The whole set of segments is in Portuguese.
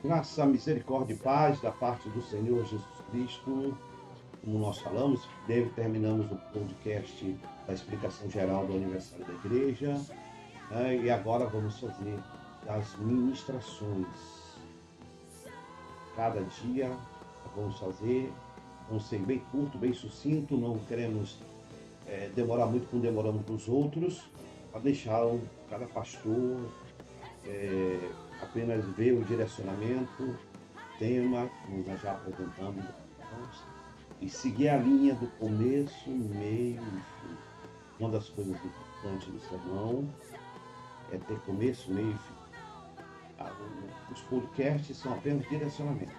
Graça, misericórdia e paz da parte do Senhor Jesus Cristo. Como nós falamos, terminamos o podcast da explicação geral do aniversário da igreja, né? E agora vamos fazer as ministrações. Cada dia vamos fazer, vamos ser bem curto, bem sucinto, não queremos demorar muito como demoramos nos outros, para deixar cada pastor apenas ver o direcionamento, tema, como nós já apresentamos, e seguir a linha do começo, meio e fim. Uma das coisas importantes do sermão é ter começo, meio e fim. Os podcasts são apenas direcionamento.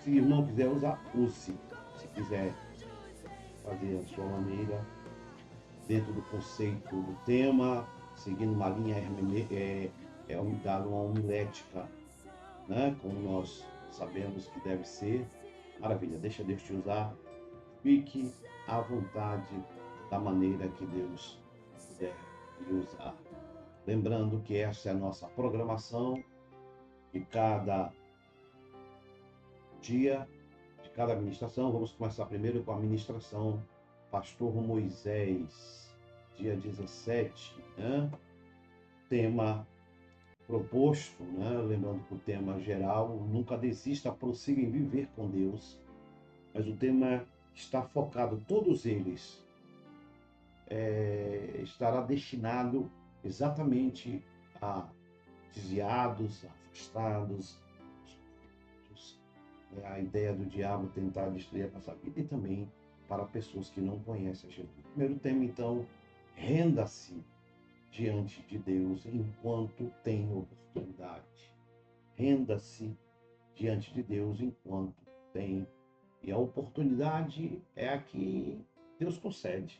Se o irmão quiser usar, use. Se quiser fazer a sua maneira, dentro do conceito do tema, seguindo uma linha dar uma homilética, né? Como nós sabemos que deve ser. Maravilha, deixa Deus te usar. Fique à vontade da maneira que Deus puder lhe usar. Lembrando que essa é a nossa programação de cada dia, de cada ministração. Vamos começar primeiro com a ministração Pastor Moisés, dia 17, né? Tema proposto, né? Lembrando que o tema geral, nunca desista, prossiga em viver com Deus. Mas o tema está focado, todos eles, estará destinado exatamente a desviados, afastados, a ideia do diabo tentar destruir a nossa vida e também para pessoas que não conhecem Jesus. O primeiro tema, então, renda-se diante de Deus enquanto tem oportunidade. Renda-se diante de Deus enquanto tem. E a oportunidade é a que Deus concede.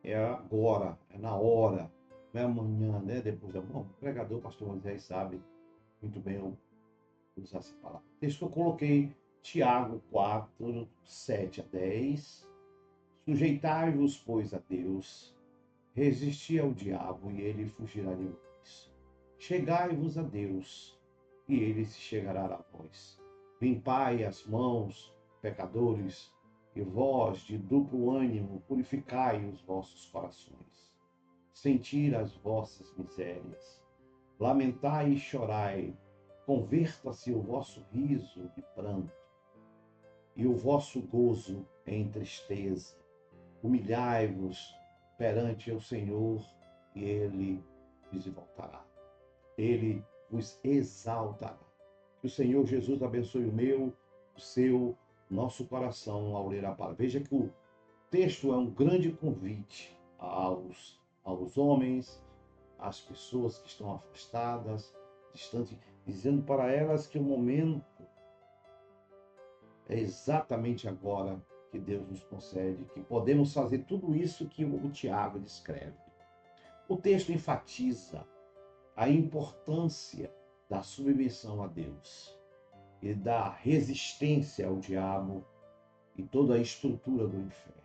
É agora, é na hora, não é amanhã, né? Depois da mão. O pregador, o pastor Moisés, sabe muito bem usar essa palavra. O texto que eu coloquei, Tiago 4, 7 a 10. Sujeitai-vos, pois, a Deus, resisti ao diabo e ele fugirá de vós. Chegai-vos a Deus e ele se chegará a vós. Limpai as mãos, pecadores, e vós, de duplo ânimo, purificai os vossos corações. Sentir as vossas misérias. Lamentai e chorai. Converta-se o vosso riso de pranto e o vosso gozo em tristeza. Humilhai-vos perante o Senhor e ele vos exaltará. Ele vos exaltará. Que o Senhor Jesus abençoe o meu, o seu, nosso coração ao ler a palavra. Veja que o texto é um grande convite aos homens, às pessoas que estão afastadas, distantes, dizendo para elas que o momento é exatamente agora que Deus nos concede, que podemos fazer tudo isso que o Tiago descreve. O texto enfatiza a importância da submissão a Deus e da resistência ao diabo e toda a estrutura do inferno.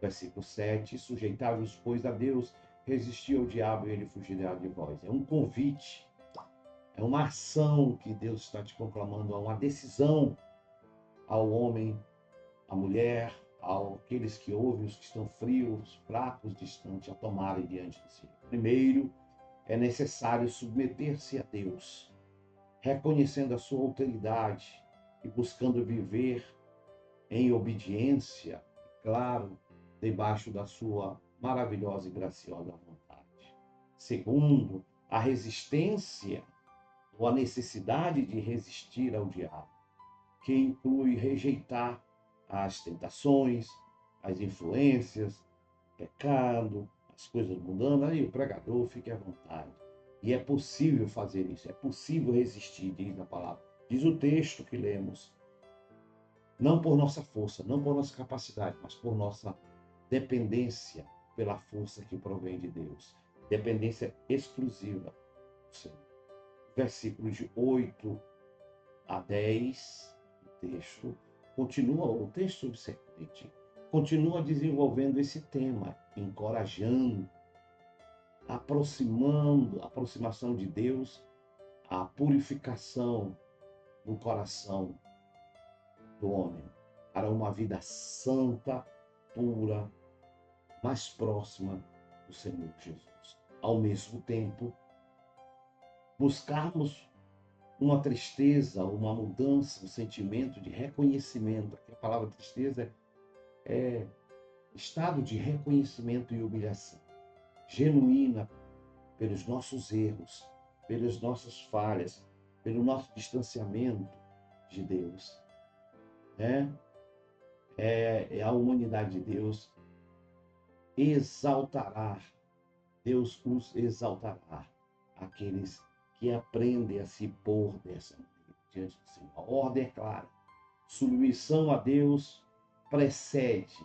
Versículo 7, sujeitai-vos, pois, a Deus, resistir ao diabo e ele fugirá de vós. É um convite, é uma ação que Deus está te proclamando, é uma decisão ao homem, à mulher, àqueles que ouvem, os que estão frios, fracos, distantes, a tomarem diante de si. Primeiro, é necessário submeter-se a Deus, reconhecendo a sua autoridade e buscando viver em obediência, claro, debaixo da sua maravilhosa e graciosa vontade. Segundo, a resistência ou a necessidade de resistir ao diabo, que inclui rejeitar as tentações, as influências, o pecado, as coisas mudando. Aí o pregador fique à vontade. E é possível fazer isso, é possível resistir, diz a palavra. Diz o texto que lemos. Não por nossa força, não por nossa capacidade, mas por nossa dependência pela força que provém de Deus. Dependência exclusiva do Senhor. Versículos de 8 a 10, o texto subsequente continua desenvolvendo esse tema, encorajando, a aproximação de Deus, a purificação no coração do homem para uma vida santa, pura, mais próxima do Senhor Jesus. Ao mesmo tempo, buscarmos uma tristeza, uma mudança, um sentimento de reconhecimento. Aqui a palavra tristeza é estado de reconhecimento e humilhação, genuína pelos nossos erros, pelas nossas falhas, pelo nosso distanciamento de Deus. É a humanidade de Deus exaltará, Deus os exaltará, aqueles que aprendem a se pôr dessa maneira diante do Senhor. A ordem é clara. Submissão a Deus precede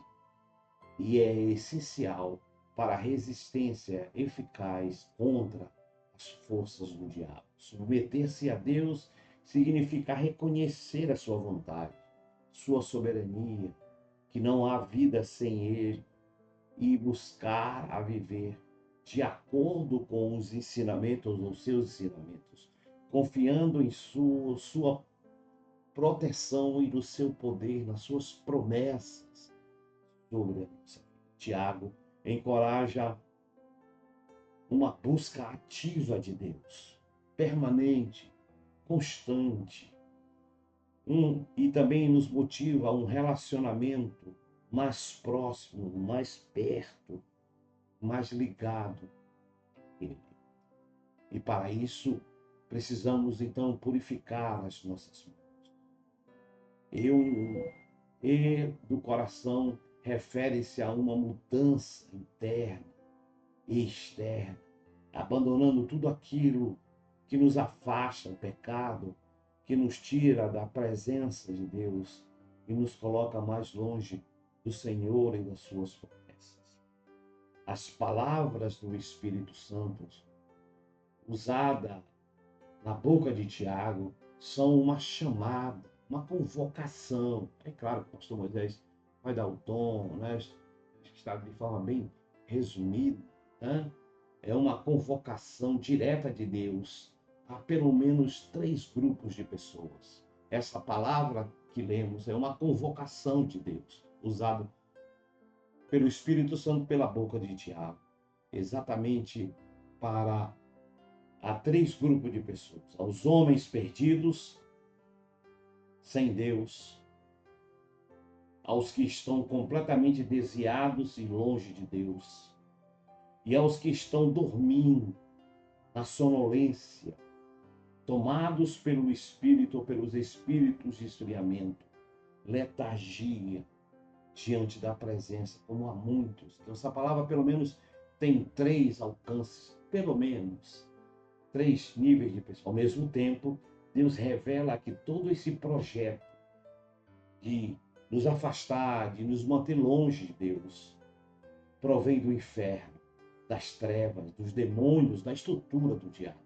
e é essencial para a resistência eficaz contra as forças do diabo. Submeter-se a Deus significa reconhecer a sua vontade, sua soberania, que não há vida sem Ele, e buscar a viver de acordo com os ensinamentos ou seus ensinamentos, confiando em sua proteção e no seu poder, nas suas promessas sobre a nossa vida. Tiago encoraja uma busca ativa de Deus, permanente, constante, e também nos motiva a um relacionamento mais próximo, mais perto, mais ligado a Ele. E para isso, precisamos então purificar as nossas mãos. E do coração refere-se a uma mudança interna e externa, abandonando tudo aquilo que nos afasta, o pecado, que nos tira da presença de Deus e nos coloca mais longe do Senhor e das suas promessas. As palavras do Espírito Santo, usada na boca de Tiago, são uma chamada, uma convocação. É claro que o pastor Moisés vai dar o tom, né? Está de forma bem resumida, né? É uma convocação direta de Deus a pelo menos 3 grupos de pessoas. Essa palavra que lemos é uma convocação de Deus, usada pelo Espírito Santo pela boca de Tiago, exatamente para a 3 grupos de pessoas: aos homens perdidos, sem Deus, aos que estão completamente desviados e longe de Deus, e aos que estão dormindo na sonolência, tomados pelo Espírito ou pelos espíritos de esfriamento, letargia diante da presença, como há muitos. Então, essa palavra, pelo menos, tem 3 alcances, pelo menos 3 níveis de pessoas. Ao mesmo tempo, Deus revela que todo esse projeto de nos afastar, de nos manter longe de Deus, provém do inferno, das trevas, dos demônios, da estrutura do diabo.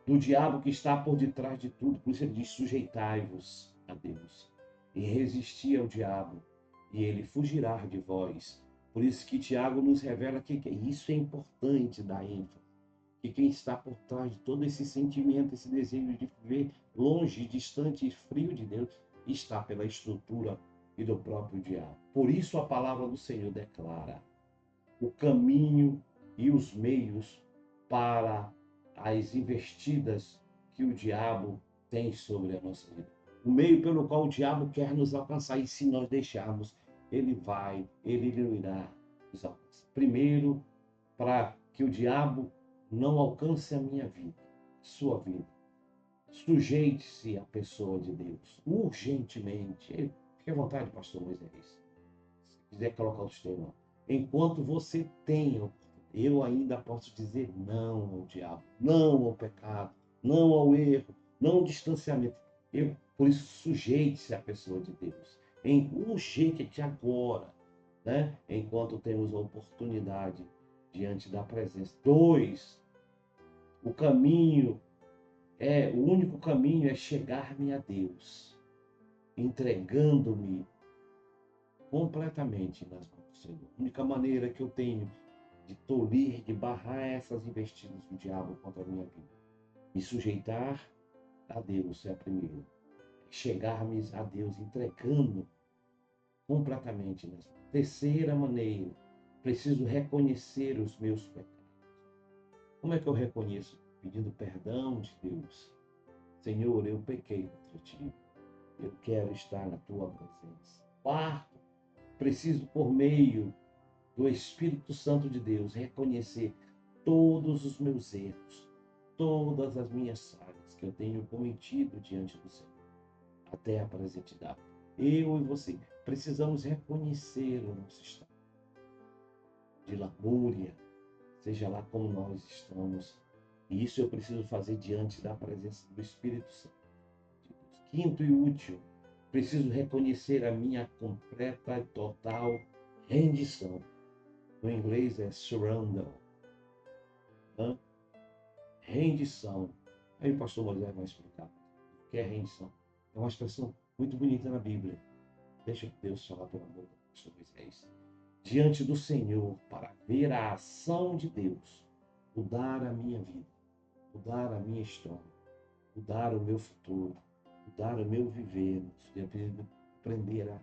Do diabo que está por detrás de tudo. Por isso ele diz: sujeitai-vos a Deus e resisti ao diabo, e ele fugirá de vós. Por isso que Tiago nos revela que isso é importante dar ênfase. Que quem está por trás de todo esse sentimento, esse desejo de viver longe, distante e frio de Deus, está pela estrutura e do próprio diabo. Por isso a palavra do Senhor declara o caminho e os meios para as investidas que o diabo tem sobre a nossa vida. O meio pelo qual o diabo quer nos alcançar, e se nós deixarmos, ele não irá nos alcançar. Primeiro, para que o diabo não alcance a minha vida, sua vida. Sujeite-se à pessoa de Deus, urgentemente. Fique à vontade, pastor Moisés. Se quiser colocar o tema. Enquanto você tem, eu ainda posso dizer não ao diabo, não ao pecado, não ao erro, não ao distanciamento. Por isso, sujeite-se à pessoa de Deus. Urgente agora, né? Enquanto temos a oportunidade diante da presença. 2, o único caminho é chegar-me a Deus, entregando-me completamente nas mãos do Senhor. A única maneira que eu tenho de tolir, de barrar essas investidas do diabo contra a minha vida, me sujeitar a Deus é a primeira. Chegarmos a Deus entregando completamente. Nessa terceira maneira, preciso reconhecer os meus pecados. Como é que eu reconheço? Pedindo perdão de Deus. Senhor, eu pequei contra ti. Eu quero estar na tua presença. Quarto, preciso, por meio do Espírito Santo de Deus, reconhecer todos os meus erros, todas as minhas falhas que eu tenho cometido diante do Senhor, até a presente data. Eu e você precisamos reconhecer o nosso estado de lamúria, seja lá como nós estamos. E isso eu preciso fazer diante da presença do Espírito Santo de Deus. Quinto e último, preciso reconhecer a minha completa e total rendição. No inglês é surrender. Rendição. Aí o pastor Moisés vai explicar o que é rendição. É uma expressão muito bonita na Bíblia. Deixa Deus falar pelo amor do pastor Moisés. Diante do Senhor, para ver a ação de Deus, mudar a minha vida, mudar a minha história, mudar o meu futuro, mudar o meu viver. Eu preciso aprender a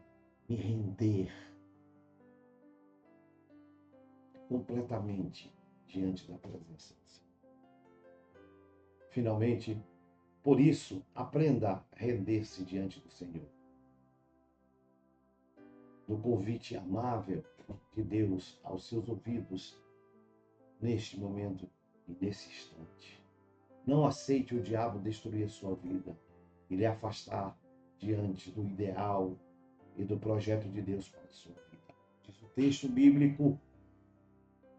me render completamente diante da presença do Senhor. Finalmente, por isso, aprenda a render-se diante do Senhor. Do convite amável de Deus aos seus ouvidos neste momento e nesse instante. Não aceite o diabo destruir a sua vida e lhe afastar diante do ideal e do projeto de Deus para a sua vida. Diz o texto bíblico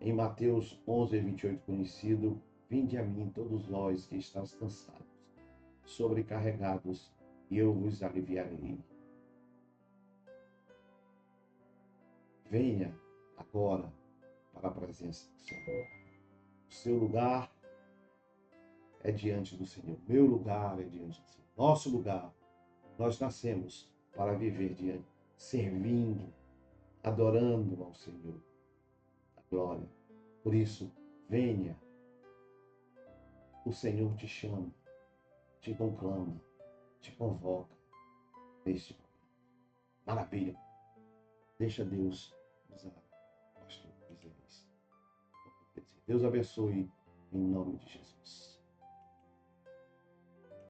em Mateus 11:28, conhecido: Vinde a mim todos nós que estáis cansados, sobrecarregados, e eu vos aliviarei. Venha agora para a presença do Senhor. O seu lugar é diante do Senhor. Meu lugar é diante do Senhor. Nosso lugar. Nós nascemos para viver diante, servindo, adorando ao Senhor. A glória. Por isso, venha. O Senhor te chama, te conclama, te convoca neste momento. Maravilha. Deixa Deus usar o pastor Isaías. Deus abençoe em nome de Jesus.